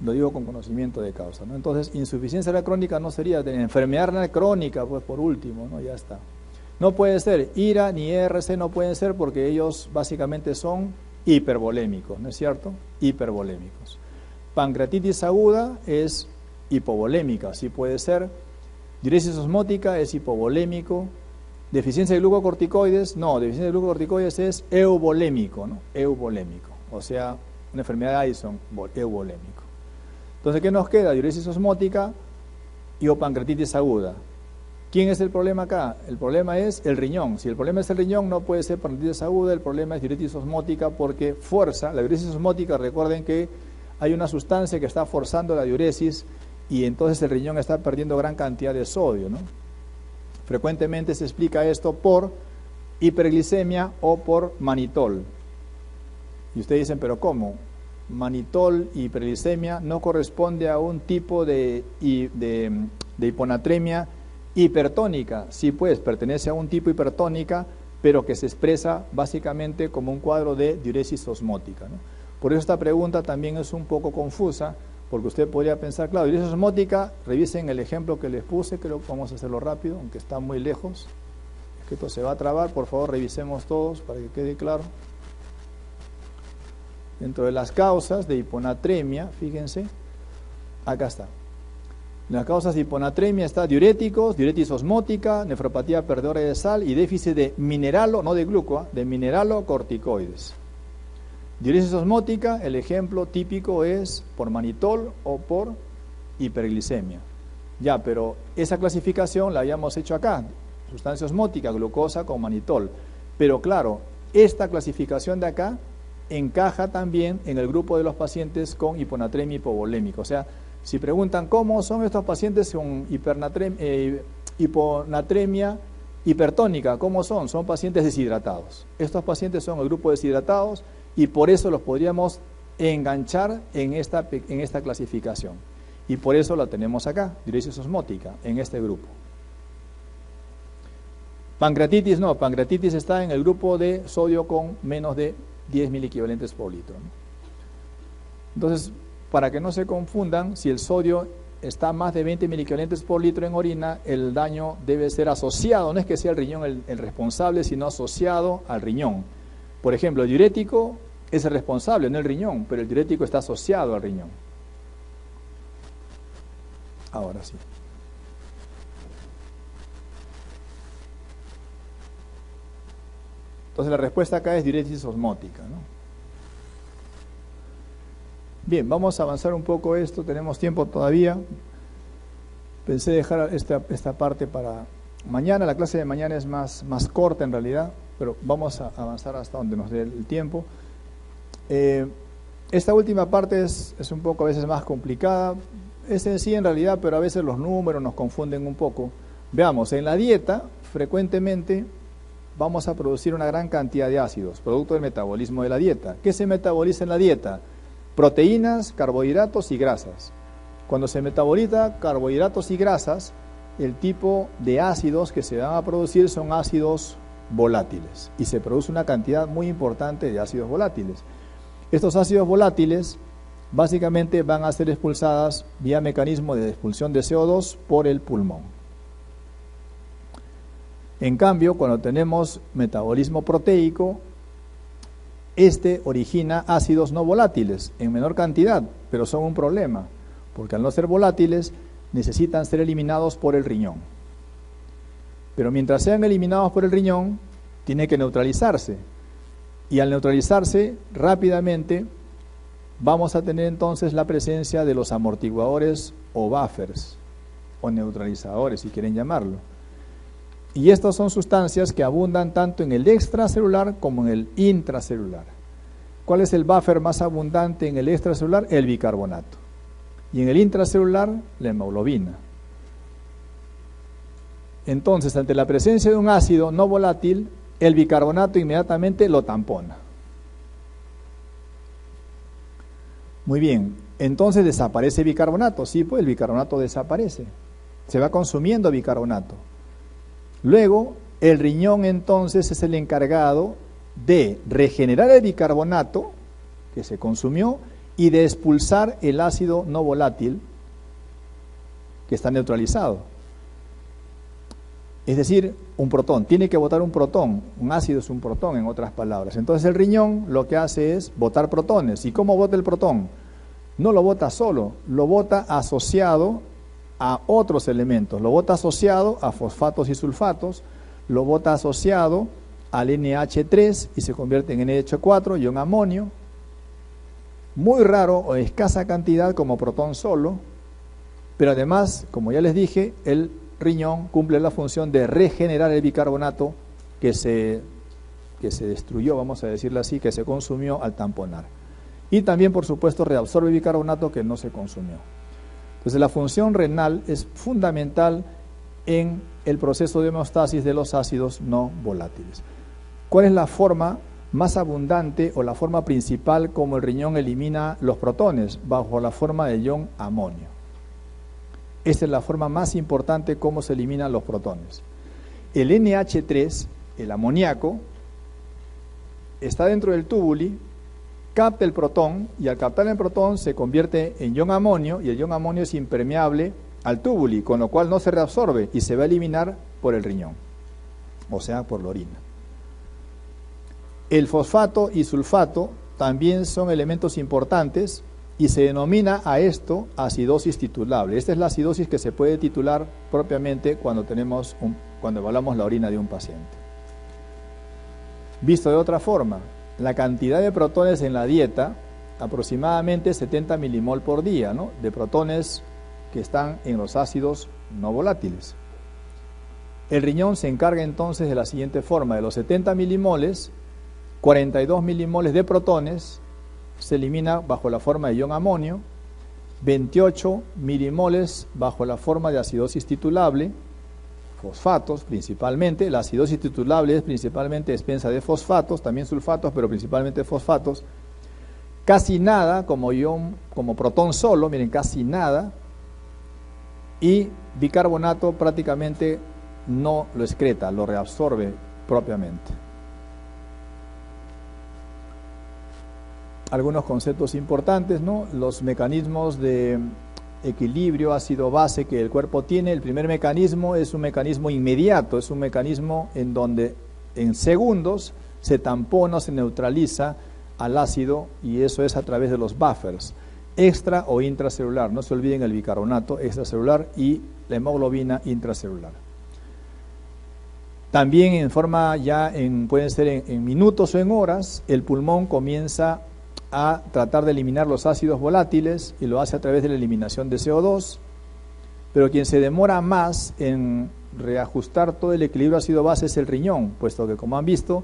Lo digo con conocimiento de causa, ¿no? Entonces, insuficiencia renal crónica no sería de enfermedad renal crónica, pues por último, ¿no? Ya está. No puede ser IRA ni ERC, no pueden ser porque ellos básicamente son hipervolémicos, ¿no es cierto? Hipervolémicos. Pancreatitis aguda es hipovolémica, sí puede ser. Diuresis osmótica es hipovolémico. Deficiencia de glucocorticoides, no, deficiencia de glucocorticoides es euvolémico, ¿no? Euvolémico, o sea, una enfermedad de Addison, euvolémico. Entonces, ¿qué nos queda? Diuresis osmótica y o pancreatitis aguda. ¿Quién es el problema acá? El problema es el riñón. Si el problema es el riñón, no puede ser pancreatitis aguda, el problema es diuresis osmótica porque fuerza. La diuresis osmótica, recuerden que hay una sustancia que está forzando la diuresis y entonces el riñón está perdiendo gran cantidad de sodio, ¿no? Frecuentemente se explica esto por hiperglicemia o por manitol. Y ustedes dicen, ¿pero cómo? Manitol y hiperglicemia no corresponde a un tipo de hiponatremia hipertónica. Sí, pues, pertenece a un tipo hipertónica, pero que se expresa básicamente como un cuadro de diuresis osmótica, ¿no? Por eso esta pregunta también es un poco confusa, porque usted podría pensar, claro, diuresis osmótica, revisen el ejemplo que les puse, creo que vamos a hacerlo rápido, aunque está muy lejos, es que esto se va a trabar, por favor revisemos todos para que quede claro. Dentro de las causas de hiponatremia, fíjense, acá está. En las causas de hiponatremia está diuréticos, diuresis osmótica, nefropatía perdedora de sal y déficit de mineralo, no de glucoa, de mineralocorticoides. Diuresis osmótica, el ejemplo típico es por manitol o por hiperglicemia. Ya, pero esa clasificación la habíamos hecho acá, sustancia osmótica, glucosa con manitol. Pero claro, esta clasificación de acá encaja también en el grupo de los pacientes con hiponatremia hipovolémica. O sea, si preguntan cómo son estos pacientes con hiponatremia Hipertónica, ¿cómo son? Son pacientes deshidratados. Estos pacientes son el grupo deshidratados y por eso los podríamos enganchar en esta clasificación. Y por eso la tenemos acá, diuresis osmótica, en este grupo. Pancreatitis no, pancreatitis está en el grupo de sodio con menos de 10 miliequivalentes por litro, ¿no? Entonces, para que no se confundan, si el sodio está más de 20 miliequivalentes por litro en orina, el daño debe ser asociado, no es que sea el riñón el responsable, sino asociado al riñón. Por ejemplo, el diurético es el responsable, no el riñón, pero el diurético está asociado al riñón. Ahora sí. Entonces la respuesta acá es diuresis osmótica, ¿no? Bien, vamos a avanzar un poco esto, tenemos tiempo todavía. Pensé dejar esta parte para mañana, la clase de mañana es más corta en realidad, pero vamos a avanzar hasta donde nos dé el tiempo. Esta última parte es un poco a veces más complicada, es sencilla en realidad, pero a veces los números nos confunden un poco. Veamos, en la dieta frecuentemente vamos a producir una gran cantidad de ácidos, producto del metabolismo de la dieta. ¿Qué se metaboliza en la dieta? Proteínas, carbohidratos y grasas. Cuando se metaboliza carbohidratos y grasas, el tipo de ácidos que se van a producir son ácidos volátiles y se produce una cantidad muy importante de ácidos volátiles. Estos ácidos volátiles básicamente van a ser expulsadas vía mecanismo de expulsión de CO2 por el pulmón. En cambio, cuando tenemos metabolismo proteico, este origina ácidos no volátiles en menor cantidad, pero son un problema, porque al no ser volátiles necesitan ser eliminados por el riñón. Pero mientras sean eliminados por el riñón, tiene que neutralizarse. Y al neutralizarse rápidamente, vamos a tener entonces la presencia de los amortiguadores o buffers, o neutralizadores si quieren llamarlo. Y estas son sustancias que abundan tanto en el extracelular como en el intracelular. ¿Cuál es el buffer más abundante en el extracelular? El bicarbonato. Y en el intracelular, la hemoglobina. Entonces, ante la presencia de un ácido no volátil, el bicarbonato inmediatamente lo tampona. Muy bien, entonces desaparece bicarbonato. Sí, pues el bicarbonato desaparece. Se va consumiendo bicarbonato. Luego, el riñón entonces es el encargado de regenerar el bicarbonato que se consumió y de expulsar el ácido no volátil que está neutralizado. Es decir, un protón, tiene que botar un protón, un ácido es un protón en otras palabras. Entonces el riñón lo que hace es botar protones. ¿Y cómo bota el protón? No lo bota solo, lo bota asociado a otros elementos, lo bota asociado a fosfatos y sulfatos, lo bota asociado al NH3 y se convierte en NH4, ion amonio, muy raro o escasa cantidad como protón solo, pero además, como ya les dije, el riñón cumple la función de regenerar el bicarbonato que se destruyó, vamos a decirlo así, que se consumió al tamponar. Y también, por supuesto, reabsorbe el bicarbonato que no se consumió. Entonces la función renal es fundamental en el proceso de homeostasis de los ácidos no volátiles. ¿Cuál es la forma más abundante o la forma principal como el riñón elimina los protones? Bajo la forma de ion amonio. Esta es la forma más importante como se eliminan los protones. El NH3, el amoníaco, está dentro del túbuli, capta el protón y al captar el protón se convierte en ion amonio y el ion amonio es impermeable al túbuli, con lo cual no se reabsorbe y se va a eliminar por el riñón, o sea, por la orina. El fosfato y sulfato también son elementos importantes y se denomina a esto acidosis titulable. Esta es la acidosis que se puede titular propiamente cuando evaluamos la orina de un paciente. Visto de otra forma, la cantidad de protones en la dieta, aproximadamente 70 milimol por día, ¿no?, de protones que están en los ácidos no volátiles. El riñón se encarga entonces de la siguiente forma: de los 70 milimoles, 42 milimoles de protones se elimina bajo la forma de ion amonio, 28 milimoles bajo la forma de acidosis titulable, fosfatos principalmente. La acidosis titulable es principalmente expensa de fosfatos, también sulfatos, pero principalmente fosfatos. Casi nada como ion, como protón solo, miren, casi nada. Y bicarbonato prácticamente no lo excreta, lo reabsorbe propiamente. Algunos conceptos importantes, ¿no? Los mecanismos de equilibrio ácido-base que el cuerpo tiene. El primer mecanismo es un mecanismo inmediato, es un mecanismo en donde en segundos se tampona o se neutraliza al ácido, y eso es a través de los buffers, extra o intracelular. No se olviden el bicarbonato extracelular y la hemoglobina intracelular. También en forma pueden ser en minutos o en horas, el pulmón comienza a tratar de eliminar los ácidos volátiles y lo hace a través de la eliminación de CO2, pero quien se demora más en reajustar todo el equilibrio ácido-base es el riñón, puesto que, como han visto,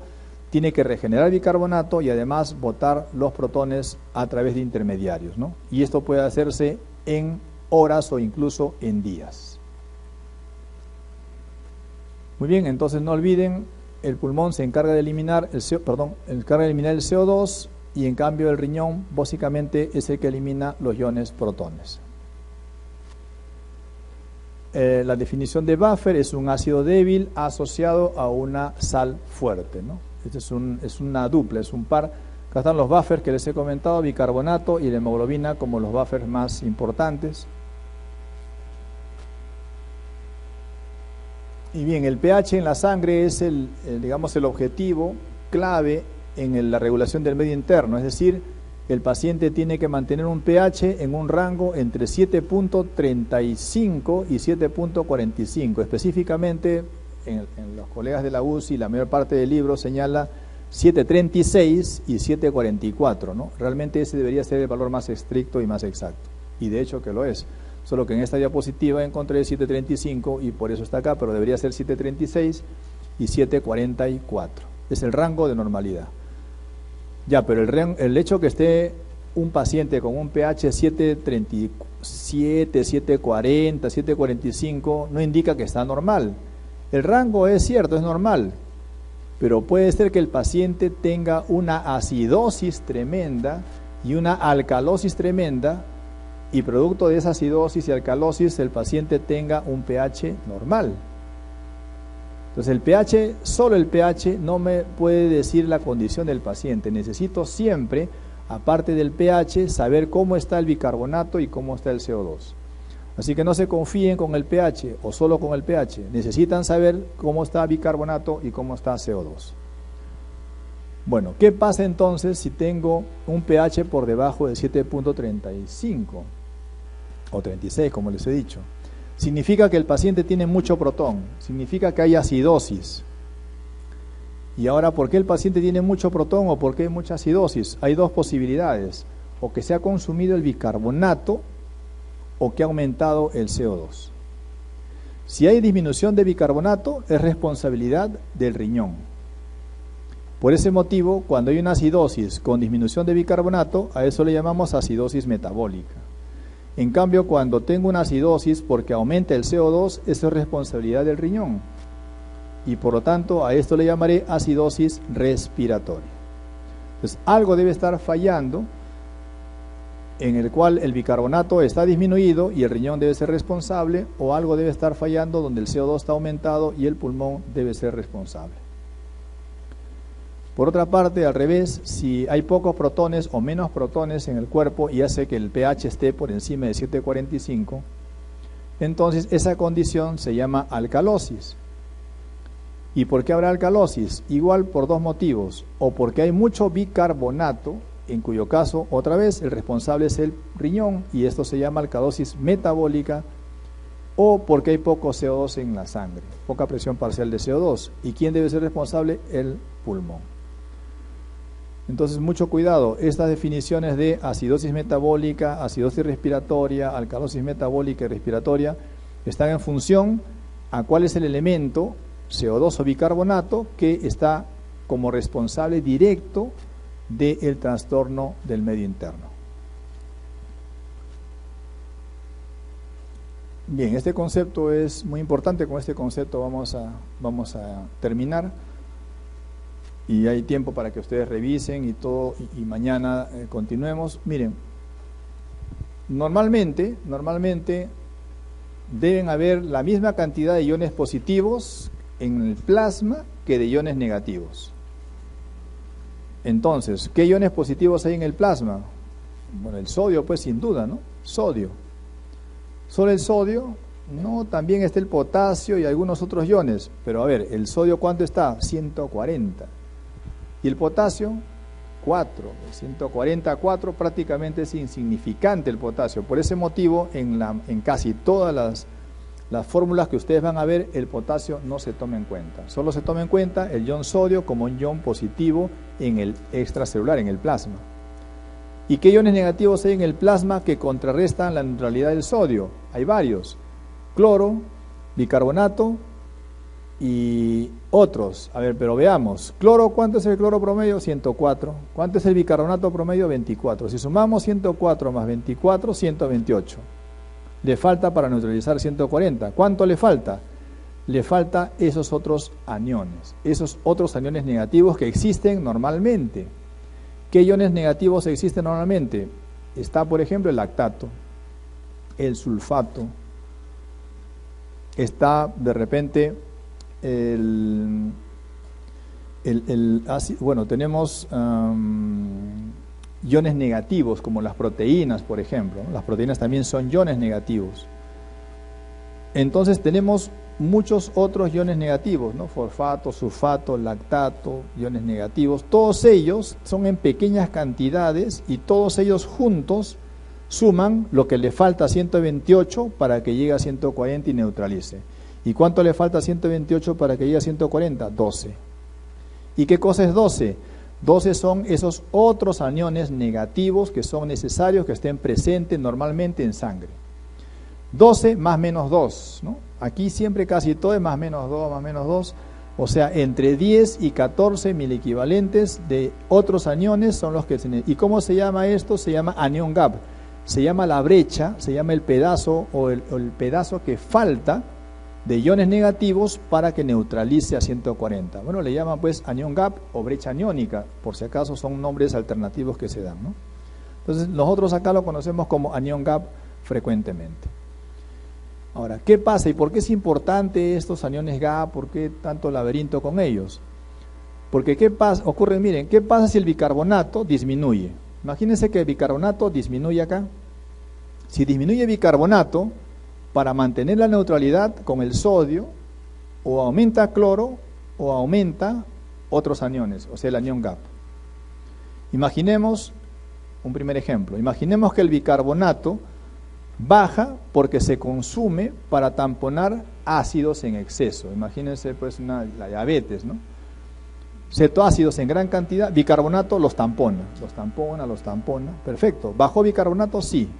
tiene que regenerar bicarbonato y además botar los protones a través de intermediarios, ¿no? Y esto puede hacerse en horas o incluso en días. Muy bien, entonces no olviden, el pulmón se encarga de eliminar el CO2, y en cambio el riñón básicamente es el que elimina los iones protones. La definición de buffer es un ácido débil asociado a una sal fuerte, ¿no? Este es una dupla, es un par. Acá están los buffers que les he comentado, bicarbonato y la hemoglobina como los buffers más importantes. Y bien, el pH en la sangre es el objetivo clave en la regulación del medio interno, es decir, el paciente tiene que mantener un pH en un rango entre 7.35 y 7.45. Específicamente, en los colegas de la UCI, la mayor parte del libro señala 7.36 y 7.44, ¿no? Realmente ese debería ser el valor más estricto y más exacto, y de hecho que lo es, solo que en esta diapositiva encontré 7.35 y por eso está acá, pero debería ser 7.36 y 7.44. Es el rango de normalidad. Ya, pero el hecho que esté un paciente con un pH 7.37, 7.40, 7.45 no indica que está normal. El rango es cierto, es normal, pero puede ser que el paciente tenga una acidosis tremenda y una alcalosis tremenda, y producto de esa acidosis y alcalosis el paciente tenga un pH normal. Entonces el pH, solo el pH no me puede decir la condición del paciente. Necesito siempre, aparte del pH, saber cómo está el bicarbonato y cómo está el CO2. Así que no se confíen con el pH o solo con el pH. Necesitan saber cómo está bicarbonato y cómo está CO2. Bueno, ¿qué pasa entonces si tengo un pH por debajo de 7.35 o 36, como les he dicho? Significa que el paciente tiene mucho protón, significa que hay acidosis. Y ahora, ¿por qué el paciente tiene mucho protón o por qué hay mucha acidosis? Hay dos posibilidades: o que se ha consumido el bicarbonato o que ha aumentado el CO2. Si hay disminución de bicarbonato, es responsabilidad del riñón. Por ese motivo, cuando hay una acidosis con disminución de bicarbonato, a eso le llamamos acidosis metabólica. En cambio, cuando tengo una acidosis porque aumenta el CO2, eso es responsabilidad del riñón. Y por lo tanto, a esto le llamaré acidosis respiratoria. Entonces, algo debe estar fallando en el cual el bicarbonato está disminuido y el riñón debe ser responsable, o algo debe estar fallando donde el CO2 está aumentado y el pulmón debe ser responsable. Por otra parte, al revés, si hay pocos protones o menos protones en el cuerpo y hace que el pH esté por encima de 7.45, entonces esa condición se llama alcalosis. ¿Y por qué habrá alcalosis? Igual por dos motivos: o porque hay mucho bicarbonato, en cuyo caso, otra vez, el responsable es el riñón y esto se llama alcalosis metabólica, o porque hay poco CO2 en la sangre, poca presión parcial de CO2. ¿Y quién debe ser responsable? El pulmón. Entonces, mucho cuidado, estas definiciones de acidosis metabólica, acidosis respiratoria, alcalosis metabólica y respiratoria, están en función a cuál es el elemento, CO2 o bicarbonato, que está como responsable directo del trastorno del medio interno. Bien, este concepto es muy importante. Con este concepto vamos a terminar. Y hay tiempo para que ustedes revisen y todo, y mañana continuemos. Miren, normalmente deben haber la misma cantidad de iones positivos en el plasma que de iones negativos. Entonces, ¿qué iones positivos hay en el plasma? Bueno, el sodio, pues sin duda, ¿no? Sodio. Solo el sodio, no, también está el potasio y algunos otros iones. Pero a ver, ¿el sodio cuánto está? 140. Y el potasio, 4. 140 a 4, prácticamente es insignificante el potasio. Por ese motivo, en casi todas las fórmulas que ustedes van a ver, el potasio no se toma en cuenta. Solo se toma en cuenta el ion sodio como un ion positivo en el extracelular, en el plasma. ¿Y qué iones negativos hay en el plasma que contrarrestan la neutralidad del sodio? Hay varios: cloro, bicarbonato y otros. A ver, pero veamos. Cloro, ¿cuánto es el cloro promedio? 104. ¿Cuánto es el bicarbonato promedio? 24. Si sumamos 104 más 24, 128. Le falta para neutralizar 140. ¿Cuánto le falta? Le falta esos otros aniones, esos otros aniones negativos que existen normalmente. ¿Qué iones negativos existen normalmente? Está, por ejemplo, el lactato, el sulfato, está de repente bueno, tenemos iones negativos como las proteínas, por ejemplo, ¿no? Las proteínas también son iones negativos. Entonces tenemos muchos otros iones negativos, ¿no? Fosfato, sulfato, lactato, iones negativos. Todos ellos son en pequeñas cantidades y todos ellos juntos suman lo que le falta a 128 para que llegue a 140 y neutralice. ¿Y cuánto le falta a 128 para que llegue a 140? 12. ¿Y qué cosa es 12? 12 son esos otros aniones negativos que son necesarios que estén presentes normalmente en sangre. 12 más menos 2, ¿no? Aquí siempre casi todo es más menos 2, más menos 2. O sea, entre 10 y 14 milequivalentes de otros aniones son los que se necesitan. ¿Y cómo se llama esto? Se llama anion gap. Se llama la brecha, se llama el pedazo o el pedazo que falta de iones negativos para que neutralice a 140. Bueno, le llaman pues anion gap o brecha aniónica, por si acaso son nombres alternativos que se dan, ¿no? Entonces, nosotros acá lo conocemos como anion gap frecuentemente. Ahora, ¿qué pasa y por qué es importante estos aniones gap? ¿Por qué tanto laberinto con ellos? Porque ¿qué pasa? Miren, ¿qué pasa si el bicarbonato disminuye? Imagínense que el bicarbonato disminuye acá. Si disminuye bicarbonato, para mantener la neutralidad con el sodio, o aumenta cloro o aumenta otros aniones, o sea, el anion gap. Imaginemos un primer ejemplo. Imaginemos que el bicarbonato baja porque se consume para tamponar ácidos en exceso. Imagínense pues la diabetes, ¿no? Cetoácidos en gran cantidad, bicarbonato los tampona. Perfecto. ¿Bajó bicarbonato? Sí.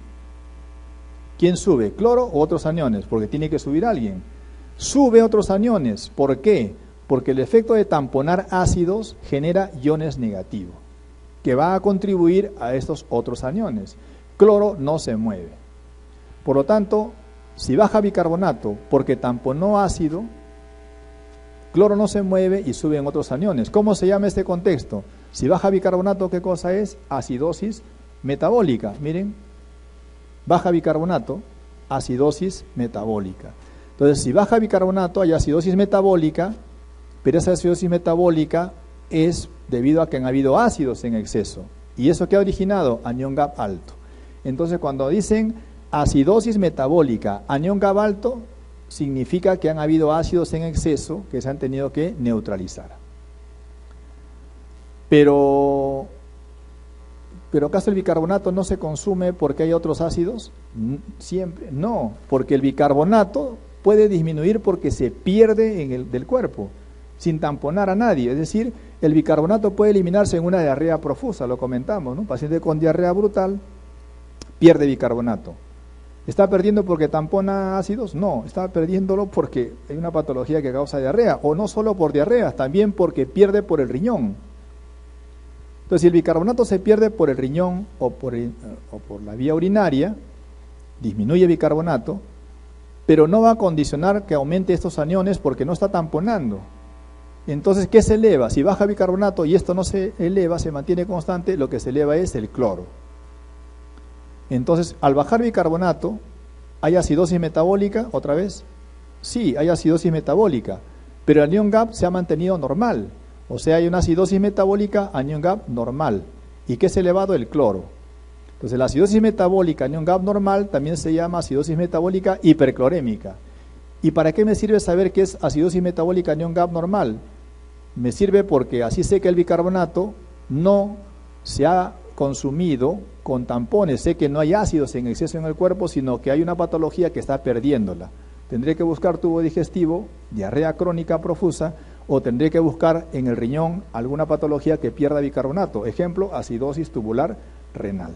¿Quién sube? ¿Cloro o otros aniones? Porque tiene que subir alguien. Sube otros aniones. ¿Por qué? Porque el efecto de tamponar ácidos genera iones negativos, que va a contribuir a estos otros aniones. Cloro no se mueve. Por lo tanto, si baja bicarbonato porque tamponó ácido, cloro no se mueve y suben otros aniones. ¿Cómo se llama este contexto? Si baja bicarbonato, ¿qué cosa es? Acidosis metabólica. Miren. Baja bicarbonato, acidosis metabólica. Entonces, si baja bicarbonato, hay acidosis metabólica, pero esa acidosis metabólica es debido a que han habido ácidos en exceso. ¿Y eso qué ha originado? Anion gap alto. Entonces, cuando dicen acidosis metabólica, anion gap alto, significa que han habido ácidos en exceso que se han tenido que neutralizar. Pero ¿acaso el bicarbonato no se consume porque hay otros ácidos? Siempre, no, porque el bicarbonato puede disminuir porque se pierde del cuerpo, sin tamponar a nadie. Es decir, el bicarbonato puede eliminarse en una diarrea profusa, lo comentamos, ¿no? Paciente con diarrea brutal pierde bicarbonato. ¿Está perdiendo porque tampona ácidos? No, está perdiéndolo porque hay una patología que causa diarrea, o no solo por diarrea, también porque pierde por el riñón. Entonces, si el bicarbonato se pierde por el riñón o por la vía urinaria, disminuye bicarbonato, pero no va a condicionar que aumente estos aniones porque no está tamponando. Entonces, ¿qué se eleva? Si baja bicarbonato y esto no se eleva, se mantiene constante, lo que se eleva es el cloro. Entonces, al bajar bicarbonato, ¿hay acidosis metabólica otra vez? Sí, hay acidosis metabólica, pero el anion gap se ha mantenido normal. O sea, hay una acidosis metabólica, anion gap normal. ¿Y qué es elevado? El cloro. Entonces, la acidosis metabólica, anion gap normal, también se llama acidosis metabólica hiperclorémica. ¿Y para qué me sirve saber qué es acidosis metabólica, anion gap normal? Me sirve porque así sé que el bicarbonato no se ha consumido con tampones, sé que no hay ácidos en exceso en el cuerpo, sino que hay una patología que está perdiéndola. Tendré que buscar tubo digestivo, diarrea crónica profusa, o tendré que buscar en el riñón alguna patología que pierda bicarbonato. Ejemplo, acidosis tubular renal.